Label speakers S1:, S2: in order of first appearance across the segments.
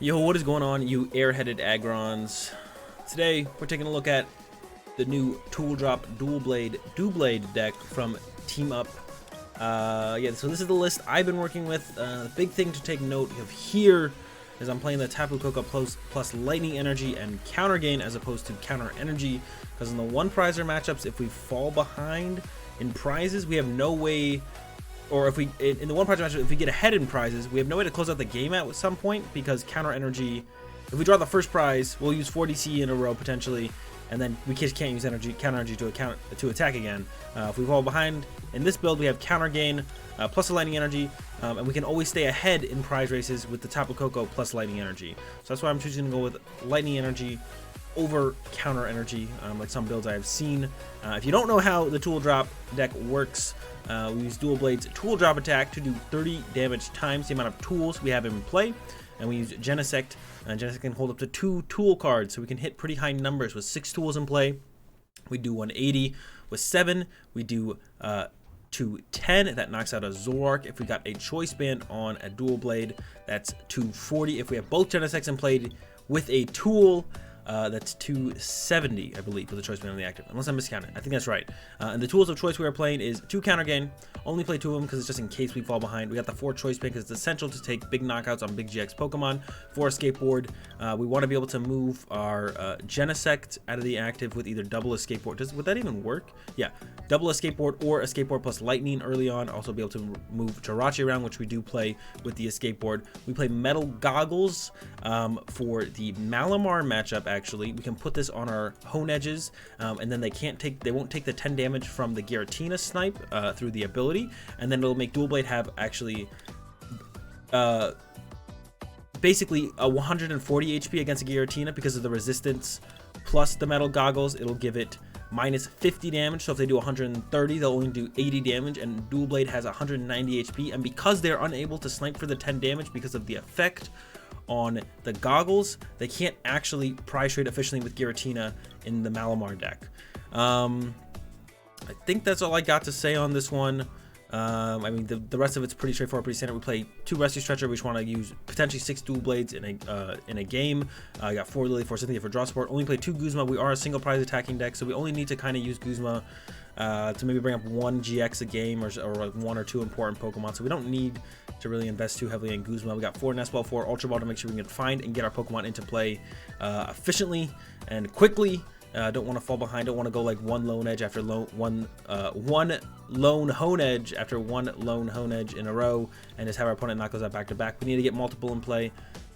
S1: Yo, what is going on, you airheaded agrons? Today, we're taking a look at the new Tool Drop Dual Blade deck from Team Up. Yeah, so this is the list I've been working with. The big thing to take note of here is I'm playing the Tapu Koko plus Lightning Energy and Counter Gain as opposed to Counter Energy, because in the one prizer matchups, if we fall behind in prizes, we have no way. Or if we, in the one prize match, if we get ahead in prizes, we have no way to close out the game at some point, because Counter Energy, if we draw the first prize, we'll use 4 DC in a row potentially, and then we just can't use Counter Energy to attack again. If we fall behind in this build, we have Counter Gain plus a Lightning Energy, and we can always stay ahead in prize races with the Tapu Koko plus Lightning Energy. So that's why I'm choosing to go with Lightning Energy over Counter Energy, like some builds I have seen. If you don't know how the Tool Drop deck works, we use Dual Blade's Tool Drop attack to do 30 damage times the amount of tools we have in play, and we use Genesect, and Genesect can hold up to 2 tool cards, so we can hit pretty high numbers with 6 tools in play. We do 180 with 7. We do 210. That knocks out a Zoroark. If we got a Choice Band on a Dual Blade, that's 240. If we have both Genesects in play with a tool, that's 270, I believe, for the Choice Band on the active, unless I'm miscounting. I think that's right. And the tools of choice we are playing is 2 Counter Gain. Only play 2 of them because it's just in case we fall behind. We got the 4 Choice Band because it's essential to take big knockouts on big GX Pokemon. 4 Escape Board. We want to be able to move our Genesect out of the active with either double Escape Board. Would that even work? Yeah, double Escape Board or Escape Board plus Lightning early on. Also be able to move Jirachi around, which we do play with the Escape Board. We play Metal Goggles for the Malamar matchup. Actually, we can put this on our Hone Edges, and then they won't take the 10 damage from the Giratina snipe through the ability, and then it'll make Dual Blade have actually basically a 140 HP against a Giratina because of the resistance plus the Metal Goggles. It'll give it minus 50 damage, so if they do 130, they'll only do 80 damage, and Dual Blade has 190 HP, and because they're unable to snipe for the 10 damage because of the effect on the goggles, they can't actually prize trade efficiently with Giratina in the Malamar deck. I think that's all I got to say on this one. I mean, the rest of it's pretty straightforward, pretty standard. We play 2 Rescue Stretcher. We just want to use potentially 6 Dual Blades in a game. I got 4 Lily, 4 Cynthia for draw support. Only play 2 Guzma. We are a single prize attacking deck, so we only need to kind of use Guzma to maybe bring up 1 GX a game, or like 1 or 2 important Pokemon. So we don't need to really invest too heavily in Guzma. We got 4 Nest Ball, 4 Ultra Ball to make sure we can find and get our Pokemon into play efficiently and quickly. Don't want to fall behind. Don't want to go like one lone edge after one lone hone edge after one lone hone edge in a row, and just have our opponent knock those out back to back. We need to get multiple in play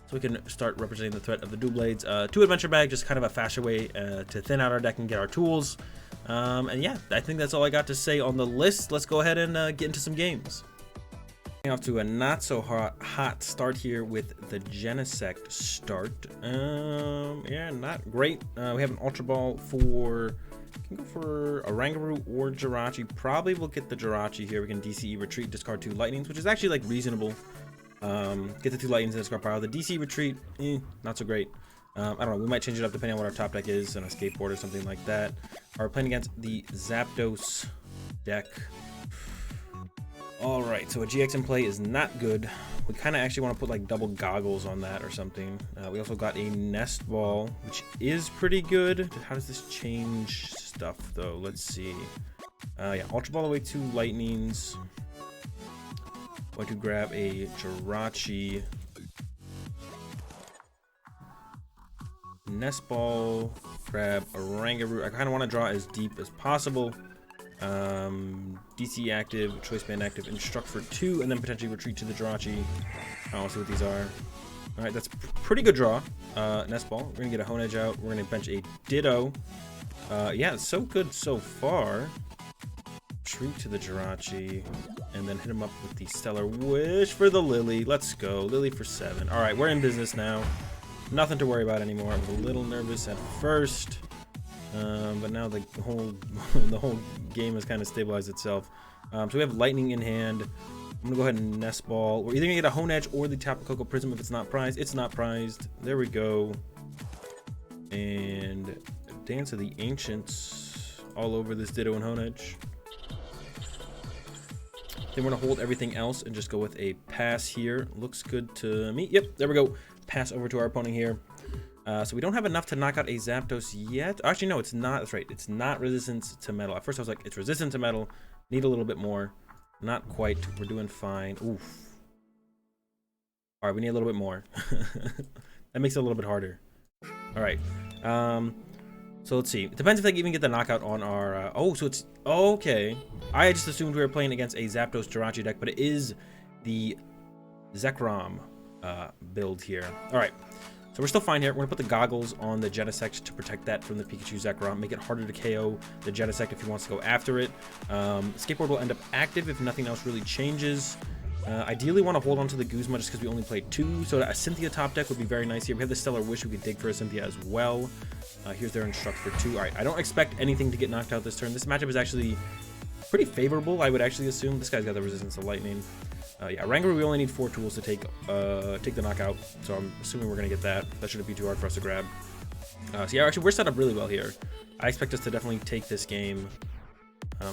S1: so we can start representing the threat of the Dual Blades. 2 Adventure Bag, just kind of a faster way to thin out our deck and get our tools. And yeah, I think that's all I got to say on the list. Let's go ahead and get into some games. Off to a not so hot start here with the Genesect start. Yeah, not great. We have an Ultra Ball for, can go for a Rangaroo or Jirachi. Probably we'll get the Jirachi here. We can DCE retreat, discard 2 Lightnings, which is actually like reasonable. Get the 2 Lightnings and discard power. The DC retreat, not so great. I don't know, we might change it up depending on what our top deck is, on a skateboard or something like that. We're playing against the Zapdos deck. Alright, so a GX in play is not good. We kind of actually want to put like double goggles on that or something. We also got a Nest Ball, which is pretty good. How does this change stuff though? Let's see. Yeah, Ultra Ball away 2 Lightnings. Going to grab a Jirachi. Nest Ball, grab a Rangaroo. I kind of want to draw as deep as possible. DC active, Choice Band active, Instruct for 2, and then potentially retreat to the Jirachi. I want to see what these are. Alright, that's pretty good draw. Nest Ball. We're going to get a Hone Edge out. We're going to bench a Ditto. Yeah, it's so good so far. Retreat to the Jirachi, and then hit him up with the Stellar Wish for the Lily. Let's go. Lily for 7. Alright, we're in business now. Nothing to worry about anymore. I was a little nervous at first. But now the whole game has kind of stabilized itself. So we have Lightning in hand. I'm gonna go ahead and Nest Ball. We're either gonna get a Hone Edge or the Tapu Koko Prism if it's not prized. It's not prized. There we go. And Dance of the Ancients all over this Ditto and Hone Edge. Then we're gonna hold everything else and just go with a pass here. Looks good to me. Yep, there we go. pass over to our opponent here. So we don't have enough to knock out a Zapdos yet. Actually, no, it's not. That's right. It's not resistant to metal. At first, I was like, it's resistant to metal. Need a little bit more. Not quite. We're doing fine. Oof. All right, we need a little bit more. That makes it a little bit harder. All right. So let's see. It depends if they even get the knockout on our... oh, so it's... okay. I just assumed we were playing against a Zapdos Jirachi deck, but it is the Zekrom build here. All right. So we're still fine here. We're going to put the goggles on the Genesect to protect that from the Pikachu Zekrom. Make it harder to KO the Genesect if he wants to go after it. Skateboard will end up active if nothing else really changes. Ideally want to hold on to the Guzma just because we only played 2. So a Cynthia top deck would be very nice here. We have the Stellar Wish. We could dig for a Cynthia as well. Here's their Instruct for 2. All right, I don't expect anything to get knocked out this turn. This matchup is actually pretty favorable, I would actually assume. This guy's got the Resistance to Lightning. Yeah, Rangaroo, we only need 4 tools to take the knockout, so I'm assuming we're going to get that. That shouldn't be too hard for us to grab. So yeah, actually, we're set up really well here. I expect us to definitely take this game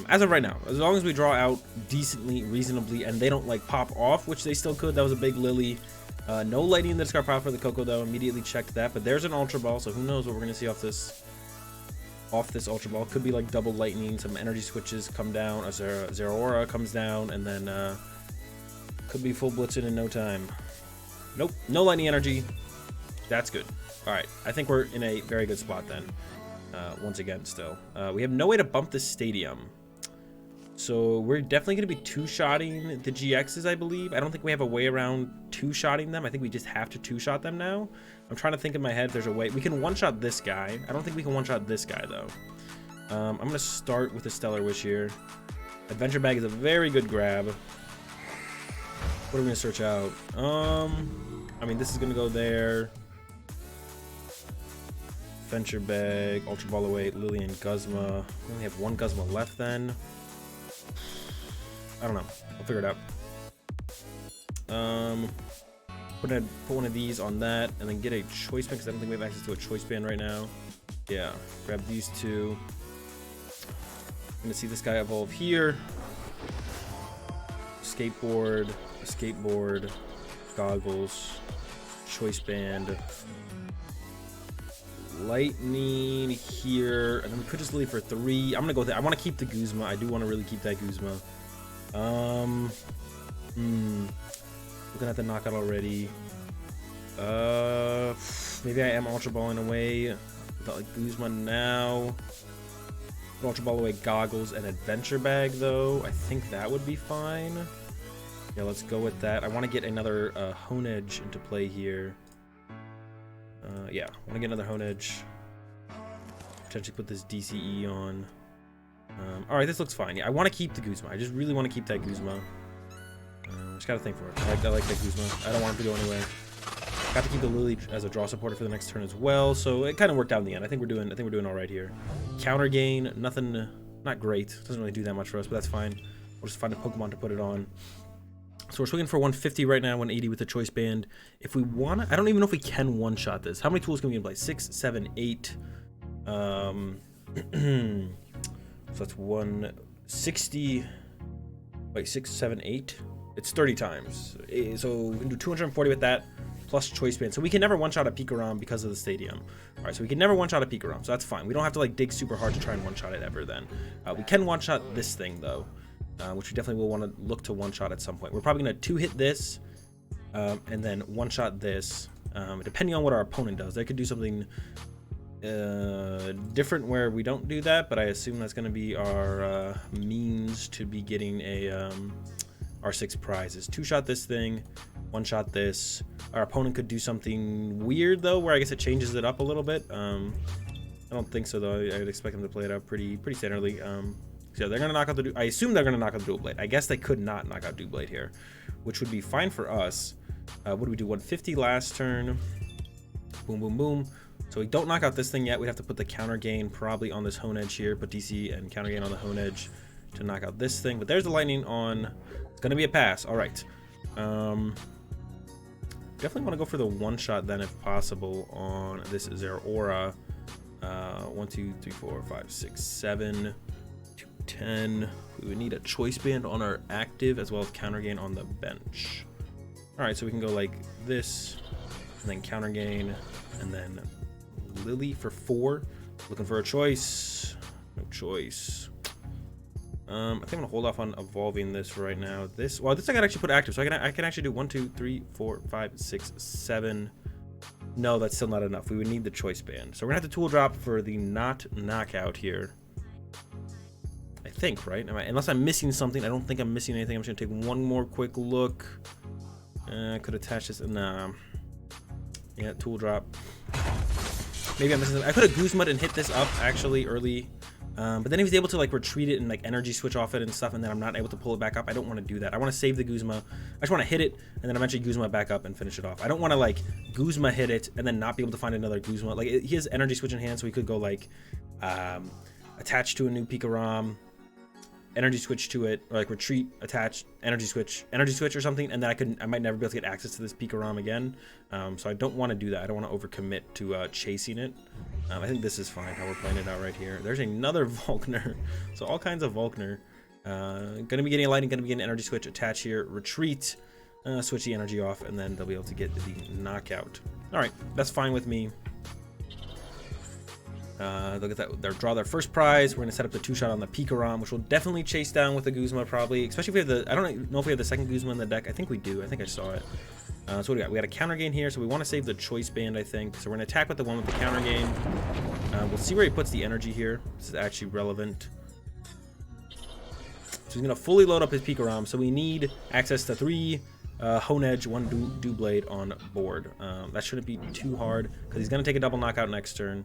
S1: as of right now. As long as we draw out decently, reasonably, and they don't, like, pop off, which they still could. That was a big Lily. No Lightning in the discard pile for the Coco, though. Immediately checked that, but there's an Ultra Ball, so who knows what we're going to see off this Ultra Ball. Could be, like, double Lightning, some energy switches come down, a Zeraora comes down, and then... could be full blitzing in no time. Nope, no lightning energy. That's good. All right, I think we're in a very good spot then. Once again, still. We have no way to bump the stadium. So we're definitely going to be two-shotting the GXs, I believe. I don't think we have a way around two-shotting them. I think we just have to two-shot them now. I'm trying to think in my head if there's a way. We can one-shot this guy. I don't think we can one-shot this guy, though. I'm going to start with the Stellar Wish here. Adventure Bag is a very good grab. What are we gonna search out? I mean, this is gonna go there. Venture Bag, Ultra Ball away, Lillian, Guzma. We only have one Guzma left then. I don't know. I'll figure it out. Put one of these on that, and then get a Choice Band because I don't think we have access to a Choice Band right now. Yeah, grab these two. I'm gonna see this guy evolve here. Skateboard. Skateboard, goggles, Choice Band, Lightning here, and then we could just leave for 3. I'm gonna go with that. I want to keep the Guzma. I do want to really keep that Guzma. Looking at the knockout already. Maybe I am Ultra Balling away without like Guzma now. Ultra Ball away, goggles, and Adventure Bag though. I think that would be fine. Yeah, let's go with that. I want to get another Honedge into play here. Yeah, I want to get another Honedge. Potentially put this DCE on. Alright, this looks fine. Yeah, I want to keep the Guzma. I just really want to keep that Guzma. Just gotta think for it. I like that Guzma. I don't want him to go anywhere. Got to keep the Lily as a draw supporter for the next turn as well, so it kind of worked out in the end. I think we're doing all right here. Counter gain, nothing, not great. Doesn't really do that much for us, but that's fine. We'll just find a Pokemon to put it on. So we're swinging for 150 right now, 180 with the Choice Band. If we want to, I don't even know if we can one-shot this. How many tools can we play? 6, 7, 8. So that's 160. Wait, 6, 7, 8. It's 30 times. So we can do 240 with that, plus Choice Band. So we can never one-shot a Pikarom because of the stadium. All right, so we can never one-shot a Pikarom, so that's fine. We don't have to like dig super hard to try and one-shot it ever then. We can one-shot this thing though. Which we definitely will want to look to one-shot at some point. We're probably going to two-hit this, and then one-shot this, depending on what our opponent does. They could do something different where we don't do that, but I assume that's going to be our means to be getting a our 6 prizes. Two-shot this thing, one-shot this. Our opponent could do something weird, though, where I guess it changes it up a little bit. I don't think so, though. I would expect them to play it out pretty standardly. So they're going to knock out the... I assume they're going to knock out the Dual Blade. I guess they could not knock out Dual Blade here, which would be fine for us. What do we do? 150 last turn. Boom, boom, boom. So we don't knock out this thing yet. We'd have to put the counter gain probably on this Honedge here. Put DC and counter gain on the Honedge to knock out this thing. But there's the Lightning on... It's going to be a pass. All right. Definitely want to go for the one-shot then if possible on this Zeraora. 1, 2, 3, 4, 5, 6, 7... 10. We would need a Choice Band on our active as well as counter gain on the bench. All right, so we can go like this, and then counter gain, and then Lily for 4. Looking for a choice. No choice. I think I'm gonna hold off on evolving this for right now. This I can actually put active, so I can actually do 1, 2, 3, 4, 5, 6, 7. No, that's still not enough. We would need the choice band. So we're gonna have to tool drop for the not knockout here. I think, right? Unless I'm missing something. I don't think I'm missing anything. I'm just gonna take one more quick look. I could attach this. Nah. Yeah, tool drop. Maybe I'm missing something. I could have Guzma'd and hit this up actually early. But then he was able to like retreat it and like energy switch off it and stuff, and then I'm not able to pull it back up. I don't want to do that. I want to save the Guzma. I just want to hit it and then eventually Guzma back up and finish it off. I don't want to like Guzma hit it and then not be able to find another Guzma. Like he has energy switch in hand, so he could go like attach to a new Pikarom, energy switch to it, or like retreat, attach, energy switch or something, and then I might never be able to get access to this Pikarom again. So I don't want to do that. I don't want to overcommit to chasing it. I think this is fine how we're playing it out right here. There's another Volkner. So all kinds of Volkner. Gonna be getting a lightning, gonna be getting an energy switch, attach here, retreat, switch the energy off, and then they'll be able to get the knockout. All right, that's fine with me. They'll get that. They'll draw their first prize. We're gonna set up the 2-shot on the Pikarom, which will definitely chase down with the Guzma probably, especially if we have the. I don't know if we have the second Guzma in the deck. I think we do. I think I saw it. So what do we got? We got a counter gain here, so we want to save the choice band, I think. So we're gonna attack with the one with the counter gain. We'll see where he puts the energy here. This is actually relevant. So he's gonna fully load up his Pikarom. So we need access to 3 Honedge, 1 Doublade on board. That shouldn't be too hard because he's gonna take a double knockout next turn.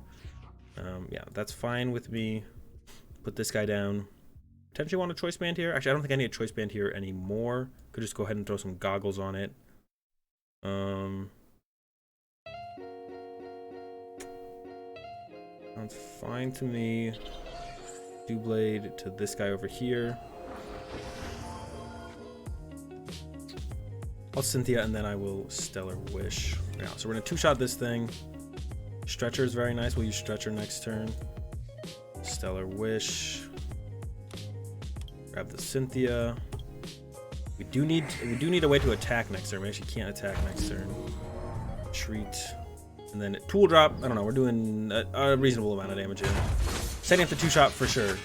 S1: Yeah, that's fine with me. Put this guy down. Potentially want a choice band here. Actually, I don't think I need a choice band here anymore. Could just go ahead and throw some goggles on it. Sounds fine to me. Doublade to this guy over here. I'll Cynthia and then I will Stellar Wish. Yeah, so we're gonna 2-shot this thing. Stretcher is very nice. We'll use Stretcher next turn. Stellar Wish. Grab the Cynthia. We do need a way to attack next turn. We actually can't attack next turn. Treat. And then tool drop. I don't know. We're doing a reasonable amount of damage here. Setting up the 2-shot for sure.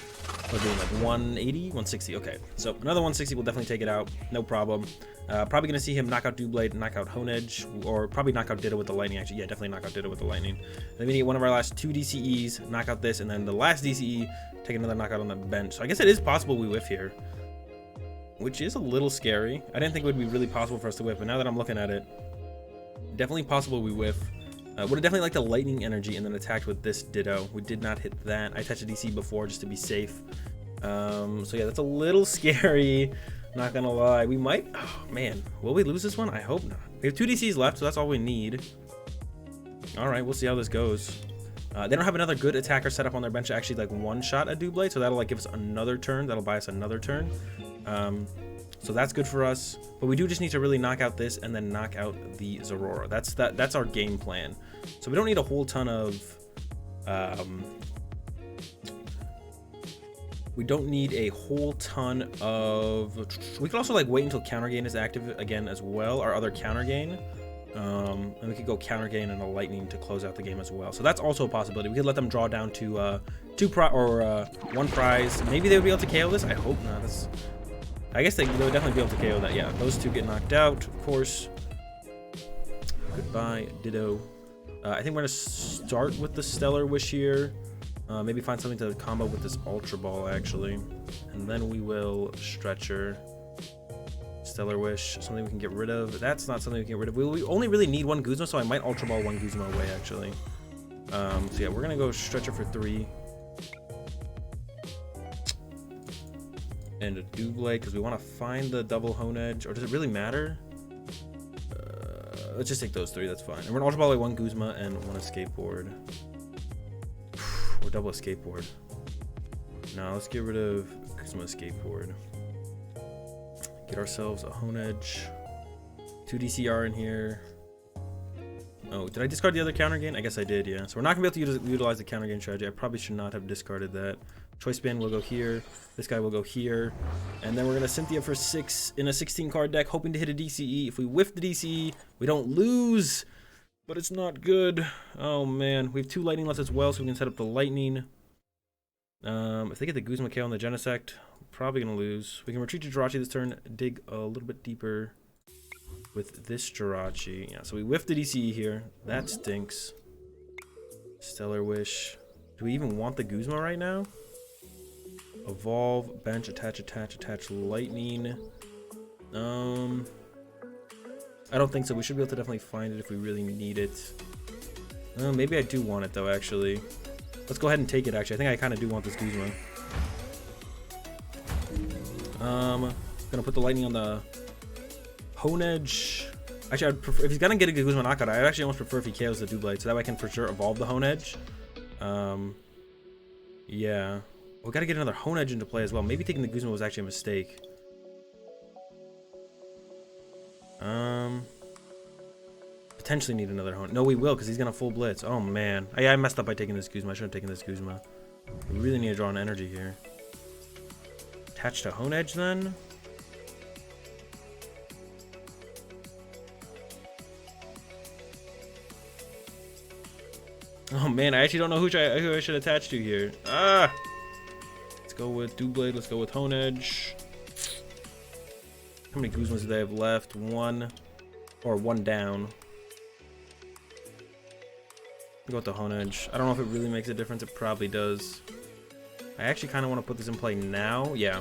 S1: We're doing like 180, 160. Okay, so another 160 will definitely take it out. No problem. Probably gonna see him knock out Doublade, knock out Honedge, or probably knock out Ditto with the lightning. Actually, yeah, definitely knock out Ditto with the lightning. Then we need one of our last 2 DCEs, knock out this, and then the last DCE, take another knockout on the bench. So I guess it is possible we whiff here, which is a little scary. I didn't think it would be really possible for us to whiff, but now that I'm looking at it, definitely possible we whiff. Would have definitely liked the lightning energy and then attacked with this Ditto. We did not hit that. I touched a DC before just to be safe. So yeah, that's a little scary. Not gonna lie. We might. Oh man, will we lose this one? I hope not. We have 2 DCs left, so that's all we need. All right, we'll see how this goes. They don't have another good attacker set up on their bench to actually like 1-shot a Doublade, so that'll like give us another turn. That'll buy us another turn. So that's good for us, but we do just need to really knock out this and then knock out the Zorora. That's our game plan. So we don't need a whole ton of we don't need a whole ton of. We could also like wait until counter gain is active again as well, our other counter gain, and we could go counter gain and a lightning to close out the game as well. So that's also a possibility. We could let them draw down to 1 prize. Maybe they would be able to KO this. I hope not. I guess they would definitely be able to KO that. Yeah, those 2 get knocked out, of course. Goodbye, Ditto. I think we're gonna start with the Stellar Wish here. Maybe find something to combo with this Ultra Ball actually, and then we will Stretcher, Stellar Wish, something we can get rid of. That's not something we can get rid of. We only really need 1 Guzma, so I might Ultra Ball 1 Guzma away actually. So yeah, we're gonna go Stretcher for 3. And a Doublade because we want to find the double Honedge, or does it really matter? Let's just take those 3. That's fine. And we're gonna Ultra Ball away 1 Guzma and 1 Escape Board. Or double Escape Board. No, let's get rid of Guzma Escape Board. Get ourselves a Honedge. 2 DCR in here. Oh, did I discard the other counter gain? I guess I did, yeah. So we're not gonna be able to utilize the counter gain strategy. I probably should not have discarded that. Choice band will go here. This guy will go here. And then we're gonna Cynthia for 6 in a 16 card deck, hoping to hit a DCE. If we whiff the DCE, we don't lose. but it's not good. Oh man, we have 2 lightning left as well, so we can set up the lightning. If they get the Guzma KO on the Genesect, probably gonna lose. We can retreat to Jirachi this turn, dig a little bit deeper with this Jirachi. Yeah, so we whiffed the DCE here. That stinks. Stellar Wish. Do we even want the Guzma right now? Evolve, bench, attach lightning. I don't think so. We should be able to definitely find it if we really need it. Maybe I do want it though, actually. Let's go ahead and take it, actually. I think I kind of do want this Guzma. Gonna put the lightning on the Honedge. Actually, I'd prefer, if he's gonna get a Guzma knockout, I actually almost prefer if he KOs the Doublade, so that way I can for sure evolve the Honedge. Yeah. We gotta get another Honedge into play as well. Maybe taking the Guzma was actually a mistake. Potentially need another Honedge. No, we will, because he's gonna full blitz. Oh man. I messed up by taking this Guzma. I should have taken this Guzma. We really need to draw an energy here. Attach to Honedge then. Oh man, I actually don't know who I should attach to here. Ah! Let's go with Doublade. Let's go with Honedge. How many Guzmas do they have left? 1. Or 1 down. Go with the Honedge. I don't know if it really makes a difference. It probably does. I actually kind of want to put this in play now. Yeah.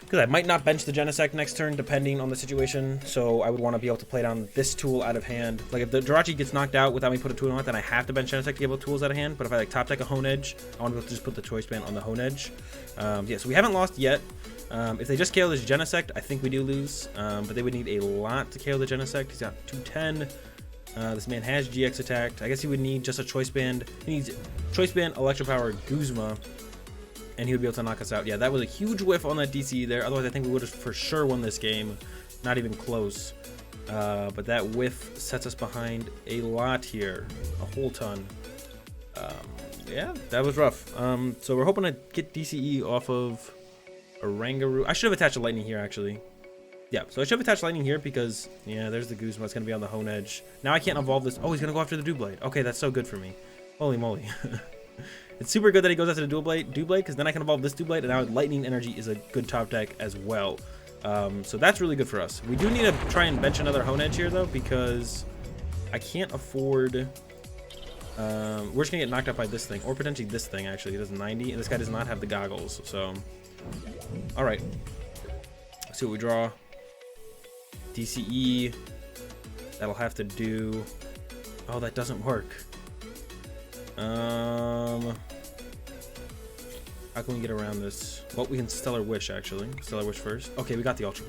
S1: Because I might not bench the Genesect next turn, depending on the situation. So I would want to be able to play down this tool out of hand. Like if the Jirachi gets knocked out without me putting a tool on it, then I have to bench Genesect to get able tools out of hand. But if I like top deck a Honedge, I want to be able to just put the Choice Band on the Honedge. Yeah, so we haven't lost yet. If they just KO this Genesect, I think we do lose. But they would need a lot to KO the Genesect. He's got 210. This man has GX attacked. I guess he would need just a Choice Band. He needs Choice Band, Electro Power, Guzma, and he would be able to knock us out. Yeah, that was a huge whiff on that DC there. Otherwise, I think we would have for sure won this game. Not even close. But that whiff sets us behind a lot here. A whole ton. Yeah, that was rough. So we're hoping to get DCE off of Oranguru. I should have attached a Lightning here, actually. Yeah, so I should have attached Lightning here because, yeah, there's the Guzma. It's going to be on the Honedge. Now I can't evolve this. Oh, he's going to go after the Doublade. Okay, that's so good for me. Holy moly. It's super good that he goes after the Doublade, because then I can evolve this Doublade, and now Lightning Energy is a good top deck as well. So that's really good for us. We do need to try and bench another Honedge here, though, because I can't afford... we're just going to get knocked out by this thing, or potentially this thing, actually. He does 90, and this guy does not have the goggles, so... Alright. Let's see what we draw. DCE. That'll have to do... Oh, that doesn't work. How can we get around this? Well, we can Stellar Wish, actually. Stellar Wish first. Okay, we got the Ultra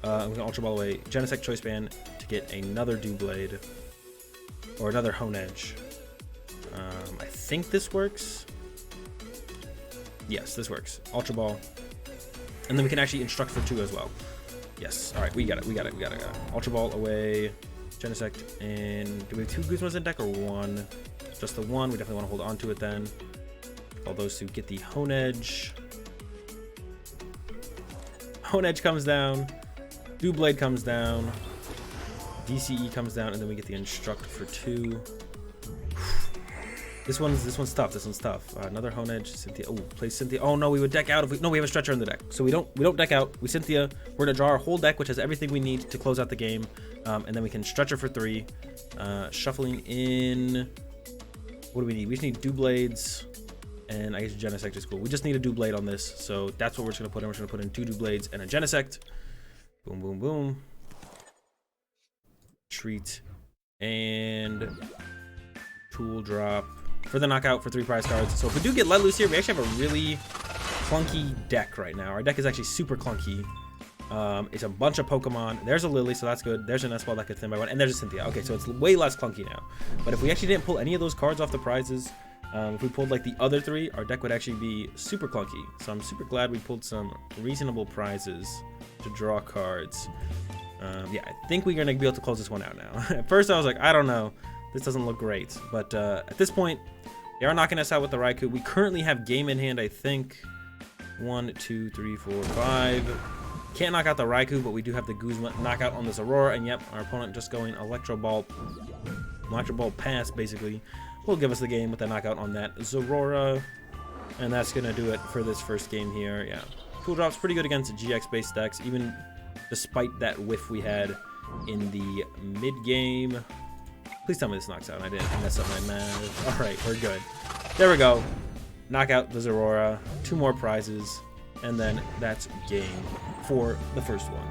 S1: Ball. We can Ultra Ball away. Genesect Choice Band to get another Doublade. Or another Honedge. I think this works. Yes, this works. Ultra Ball. And then we can actually instruct for 2 as well. Yes. Alright, we got it. Ultra Ball away. Genesect. And do we have 2 Guzmas in deck or 1? Just the 1. We definitely want to hold on to it then. All those to get the Honedge. Honedge comes down. Doublade comes down. DCE comes down, and then we get the Instruct for 2. This one's tough. Another Honedge, Cynthia. Oh, play Cynthia. Oh no, we would deck out if we. No, we have a Stretcher in the deck, so we don't deck out. We Cynthia. We're gonna draw our whole deck, which has everything we need to close out the game, and then we can Stretcher for 3. Shuffling in. What do we need? We just need Doublades, and I guess Genesect is cool. We just need a Doublade on this, so that's what we're just gonna put in. We're just gonna put in 2 Doublades and a Genesect. Boom, boom, boom. Treat and tool drop for the knockout for 3 prize cards. So if we do get let loose here, we actually have a really clunky deck right now. Our deck is actually super clunky. It's a bunch of Pokemon. There's a Lily, so that's good. There's an S-Ball that gets in by 1, and there's a Cynthia. Okay, so it's way less clunky now. But if we actually didn't pull any of those cards off the prizes, if we pulled like the other 3, our deck would actually be super clunky. So I'm super glad we pulled some reasonable prizes to draw cards. Yeah, I think we're gonna be able to close this one out now. At first I was like, I don't know. This doesn't look great, but at this point, they are knocking us out with the Raikou. We currently have game in hand, I think. 1, 2, 3, 4, 5. Can't knock out the Raikou, but we do have the Guzma knockout on this Aurora, and yep, our opponent just going Electro Ball. Electric Ball pass, basically, will give us the game with the knockout on that Zorora. And that's going to do it for this first game here. Yeah, Tool Drop's pretty good against GX-based decks, even despite that whiff we had in the mid-game. Please tell me this knocks out. I didn't mess up my math. All right, we're good. There we go. Knock out the Zorora. 2 more prizes. And then that's game for the first one.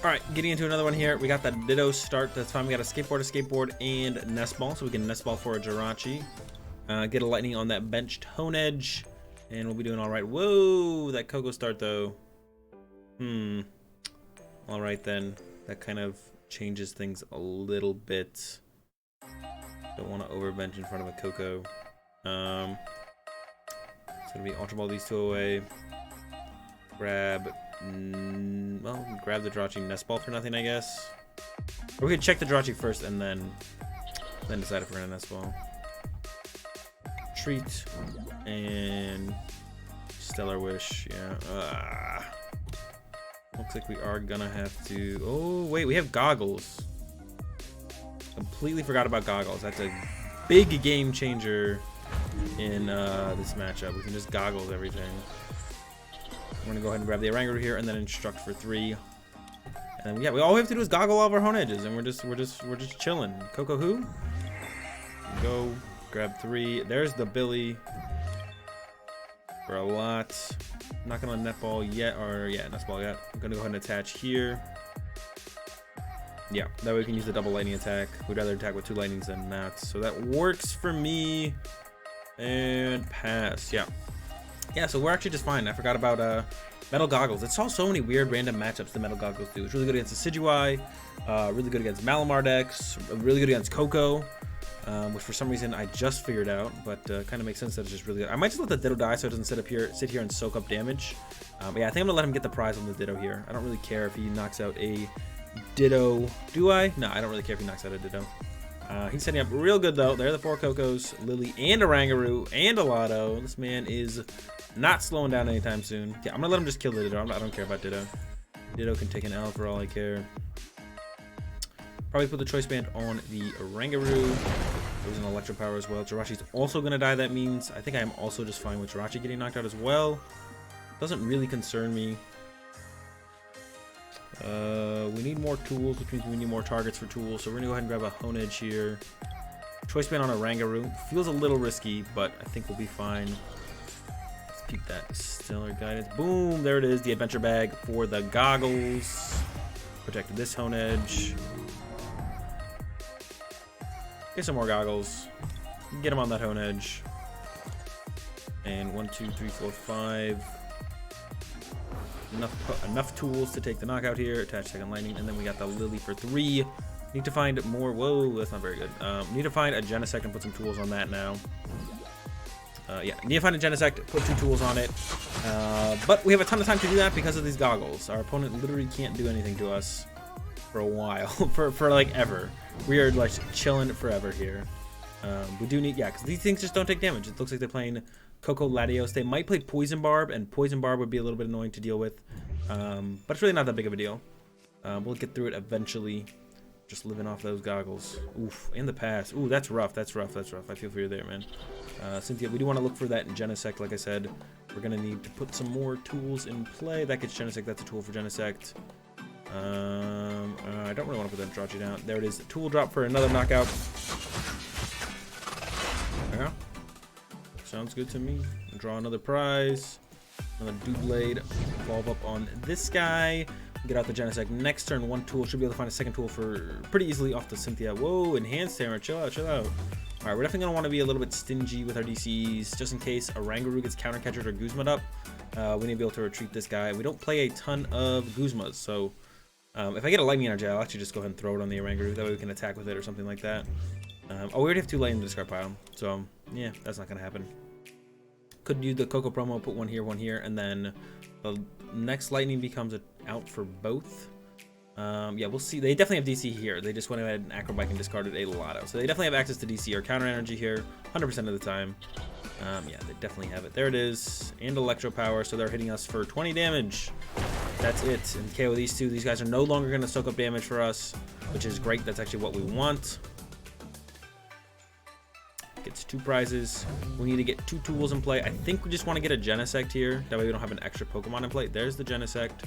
S1: All right, getting into another one here. We got that Ditto start. That's fine. We got a skateboard, and Nest Ball. So we can Nest Ball for a Jirachi. Get a Lightning on that benched Honedge. And we'll be doing all right. Whoa, that Coco start, though. All right, then. That kind of changes things a little bit. Don't want to overbench in front of a Coco. It's going to be Ultra Ball these 2 away. Grab... well, grab the Jirachi Nest Ball for nothing, I guess. Or we could check the Jirachi first and then decide if we're going to Nest Ball. Treat. And... Stellar Wish, yeah. Looks like we are gonna have to... Oh, wait, we have Goggles. Completely forgot about Goggles. That's a big game changer in this matchup. We can just Goggles everything. I'm gonna go ahead and grab the Oranguru here and then Instruct for 3. And yeah, all we have to do is Goggle all of our Hone Edges and we're just chilling. Coco who? Go grab 3. There's the Billy. For a lot. I'm not gonna net ball yet, or yeah, net ball yet. I'm gonna go ahead and attach here. Yeah, that way we can use the double lightning attack. We'd rather attack with 2 lightnings than that. So that works for me. And pass. Yeah. Yeah, so we're actually just fine. I forgot about Metal Goggles. It saw so many weird random matchups the Metal Goggles do. It's really good against the Decidueye, really good against Malamar decks, really good against Coco. Which for some reason I just figured out, but kind of makes sense that it's just really good. I might just let the Ditto die so it doesn't sit here and soak up damage. But yeah, I think I'm gonna let him get the prize on the Ditto here. I don't really care if he knocks out a Ditto. Do I? No, I don't really care if he knocks out a Ditto. He's setting up real good though. There are the 4 Cocos, Lily, and Oranguru, and a Lotto. This man is not slowing down anytime soon. Yeah, I'm gonna let him just kill the Ditto. I don't care about Ditto. Ditto can take an L for all I care. Probably put the Choice Band on the Oranguru. There's an Electro Power as well. Jirachi's also going to die. That means I think I am also just fine with Jirachi getting knocked out as well. Doesn't really concern me. We need more tools, which means we need more targets for tools. So we're going to go ahead and grab a Honedge here. Choice Band on a Oranguru. Feels a little risky, but I think we'll be fine. Let's keep that Stellar Guidance. Boom! There it is. The Adventure Bag for the Goggles. Protected this Honedge. Get some more Goggles. Get him on that Honedge. And 1, 2, 3, 4, 5. Enough tools to take the knockout here. Attach second lightning, and then we got the Lily for 3. Need to find more. Whoa, that's not very good. Need to find a Genesect and put some tools on that now. Yeah, need to find a Genesect, put 2 tools on it. But we have a ton of time to do that because of these Goggles. Our opponent literally can't do anything to us for a while, for like ever. We are like chilling forever here. We do need, yeah, because these things just don't take damage. It looks like they're playing Coco Latios. They might play Poison Barb, and Poison Barb would be a little bit annoying to deal with. But it's really not that big of a deal. We'll get through it eventually. Just living off those Goggles. Oof, in the pass. Ooh, that's rough. That's rough. That's rough. I feel for you there, man. Cynthia, we do want to look for that in Genesect. Like I said, we're going to need to put some more tools in play. That gets Genesect. That's a tool for Genesect. I don't really want to put that Jirachi down. There it is. Tool drop for another knockout. Yeah. Sounds good to me. Draw another prize. Another Doublade. Evolve up on this guy. Get out the Genesect. Next turn, 1 tool. Should be able to find a second tool for pretty easily off the Cynthia. Whoa, enhanced hammer. Chill out, chill out. Alright, we're definitely going to want to be a little bit stingy with our DCs, just in case Oranguru gets counter-catchered or Guzma'd up. We need to be able to retreat this guy. We don't play a ton of Guzmas, so if I get a Lightning Energy, I'll actually just go ahead and throw it on the Oranguru. That way we can attack with it or something like that. Oh, we already have 2 Lightning in the discard pile, so yeah, that's not going to happen. Could do the Coco promo, put 1 here, and then the next Lightning becomes out for both. Yeah, we'll see. They definitely have DC here. They just went ahead and Acrobike and discarded a Lotto. So they definitely have access to DC or counter energy here 100% of the time. Yeah, they definitely have it. There it is. And Electro Power, so they're hitting us for 20 damage. That's it. And KO these 2. These guys are no longer going to soak up damage for us. which is great. That's actually what we want. Gets 2 prizes. We need to get 2 tools in play. I think we just want to get a Genesect here. That way we don't have an extra Pokemon in play. There's the Genesect.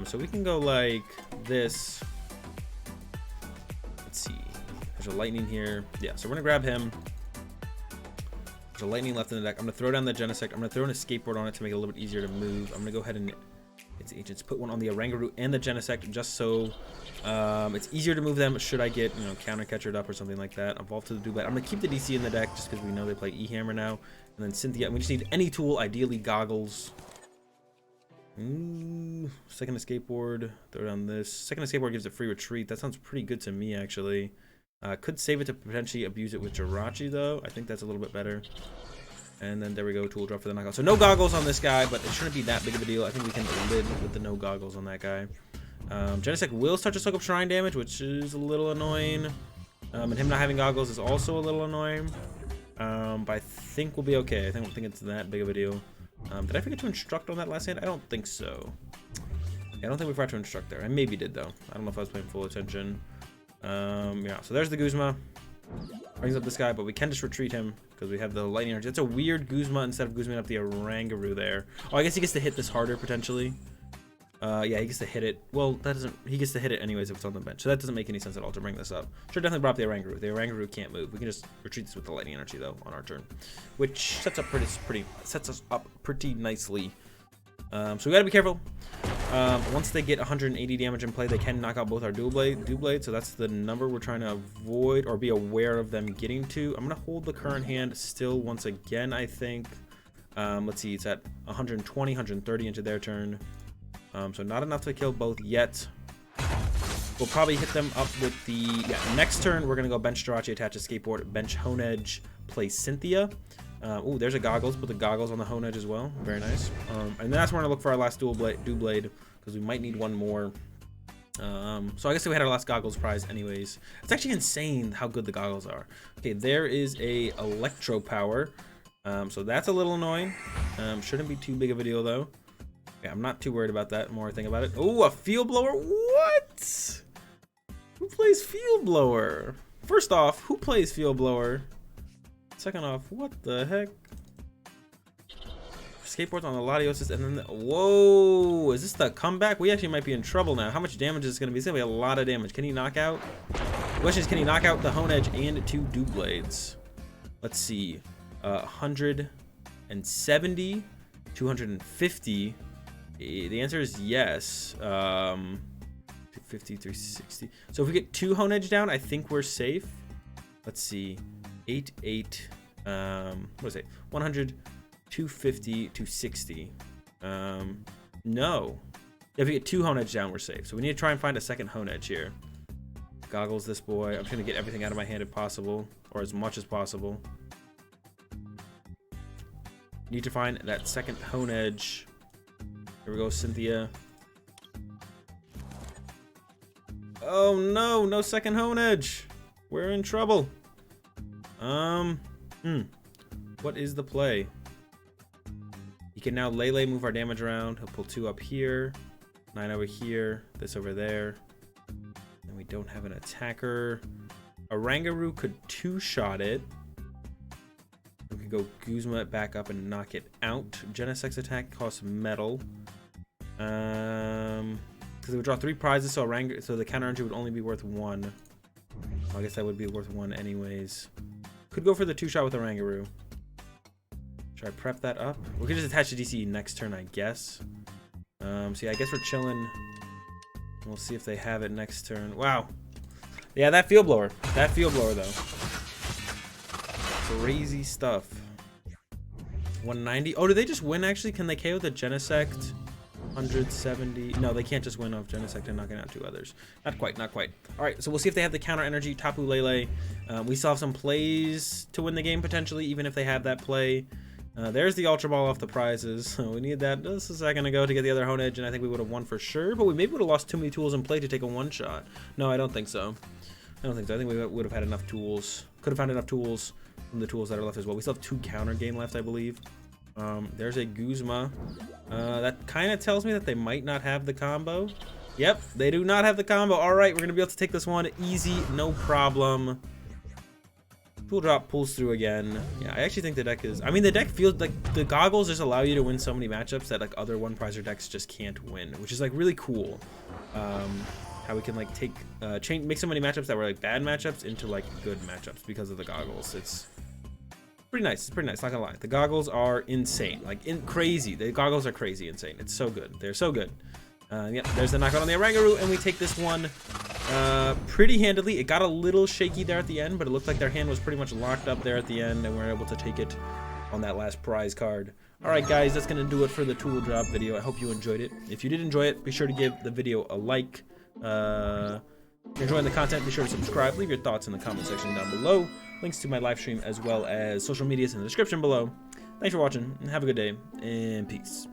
S1: So we can go like this. Let's see. There's a lightning here. Yeah, so we're gonna grab him. There's a lightning left in the deck. I'm gonna throw down the Genesect. I'm gonna throw in a skateboard on it to make it a little bit easier to move. I'm gonna go ahead and its agents put one on the Oranguru and the Genesect just so it's easier to move them should I get, you know, counter catchered up or something like that. Evolve to the Dewblade. I'm gonna keep the DC in the deck just because we know they play E-Hammer now. And then Cynthia. We just need any tool, ideally goggles. Second skateboard. Throw down this. Second skateboard gives it free retreat. That sounds pretty good to me, actually. Could save it to potentially abuse it with Jirachi, though. I think that's a little bit better. And then there we go, tool drop for the knockout. So no goggles on this guy, but it shouldn't be that big of a deal. I think we can live with the no goggles on that guy. Genesect will start to soak up shrine damage, which is a little annoying. And him not having goggles is also a little annoying. But I think we'll be okay. I don't think it's that big of a deal. Did I forget to instruct on that last hand? I don't think so. Yeah, I don't think we forgot to instruct there. I maybe did, though. I don't know if I was paying full attention. Yeah, so there's the Guzma. Brings up this guy, but we can just retreat him because we have the lightning energy. That's a weird Guzma instead of Guzman up the Oranguru there. Oh, I guess he gets to hit this harder potentially. Yeah, he gets to hit it. Well, that doesn't. He gets to hit it anyways if it's on the bench. So that doesn't make any sense at all to bring this up. Should definitely brought up the Oranguru. The Oranguru can't move. We can just retreat this with the lightning energy though on our turn, which sets up sets us up pretty nicely. So we gotta be careful. Once they get 180 damage in play, they can knock out both our Dewblade. So that's the number we're trying to avoid or be aware of them getting to. I'm gonna hold the current hand still once again, I think. Let's see, it's at 120, 130 into their turn. So not enough to kill both yet. We'll probably hit them up with the next turn. We're gonna go bench Jirachi, attach a skateboard, bench Honedge, play Cynthia. Oh, there's a goggles. Put the goggles on the Honedge as well. Very nice. And then that's where we're gonna look for our last Dewblade because we might need one more. So I guess we had our last goggles prize anyways. It's actually insane how good the goggles are. Okay, there is a Electro Power. So that's a little annoying. Shouldn't be too big of a deal though. Yeah, I'm not too worried about that. The more I think about it. Oh, a Field Blower. What? Who plays Field Blower? First off, who plays Field Blower? Second off, what the heck? Skateboards on the Ladiosis, and then whoa, is this the comeback? We actually might be in trouble now. How much damage is this gonna be? It's gonna be a lot of damage. Can he knock out? The question is, can he knock out the Honedge and 2 Dewblades? Let's see. 170, 250. The answer is yes. 250, 360. So if we get 2 Honedge down, I think we're safe. Let's see. 8, 8. What is it? 100, 250, 260. No. If we get 2 Honedge down, we're safe. So we need to try and find a second Honedge here. Goggles this boy. I'm trying to get everything out of my hand if possible, or as much as possible. Need to find that second Honedge. Here we go, Cynthia. Oh no, no second Honedge. We're in trouble. What is the play? He can now Lele move our damage around. He'll pull 2 up here, 9 over here, this over there. And we don't have an attacker. Oranguru could 2-shot it. We could go Guzma it back up and knock it out. Genesect's attack costs metal. Because it would draw 3 prizes, so the counter energy would only be worth 1. I guess that would be worth 1 anyways. Could go for the 2-shot with Oranguru. Should I prep that up? We could just attach the DC next turn, I guess. So yeah, I guess we're chilling. We'll see if they have it next turn. Wow. Yeah, that Field Blower. That Field Blower, though. Crazy stuff. 190. Oh, did they just win, actually? Can they KO the Genesect? 170. No, they can't just win off Genesect and knocking out 2 others. Not quite, not quite. All right, so we'll see if they have the counter energy. Tapu Lele. We still have some plays to win the game, potentially, even if they have that play. There's the Ultra Ball off the prizes. We need that just a second ago to get the other Honedge, and I think we would have won for sure, but we maybe would have lost too many tools in play to take a 1-shot. No, I don't think so. I don't think so. I think we would have had enough tools. Could have found enough tools from the tools that are left as well. We still have 2 counter game left, I believe. There's a Guzma. That kind of tells me that they might not have the combo. Yep, they do not have the combo. All right, we're going to be able to take this one easy, no problem. Tool drop pulls through again. Yeah, I actually think the deck is... I mean, the deck feels like the goggles just allow you to win so many matchups that like other one-prizer decks just can't win, which is like really cool. How we can like take make so many matchups that were like bad matchups into like good matchups because of the goggles. It's pretty nice. It's pretty nice, not gonna lie. The goggles are insane, like crazy. The goggles are crazy insane. It's so good. They're so good. Yeah, there's the knockout on the Orangaroo, and we take this one pretty handily. It got a little shaky there at the end, but it looked like their hand was pretty much locked up there at the end, and we were able to take it on that last prize card. All right, guys, that's gonna do it for the tool drop video. I hope you enjoyed it. If you did enjoy it, be sure to give the video a like. If you're enjoying the content, be sure to subscribe. Leave your thoughts in the comment section down below. Links to my live stream as well as social medias in the description below. Thanks for watching, and have a good day, and peace.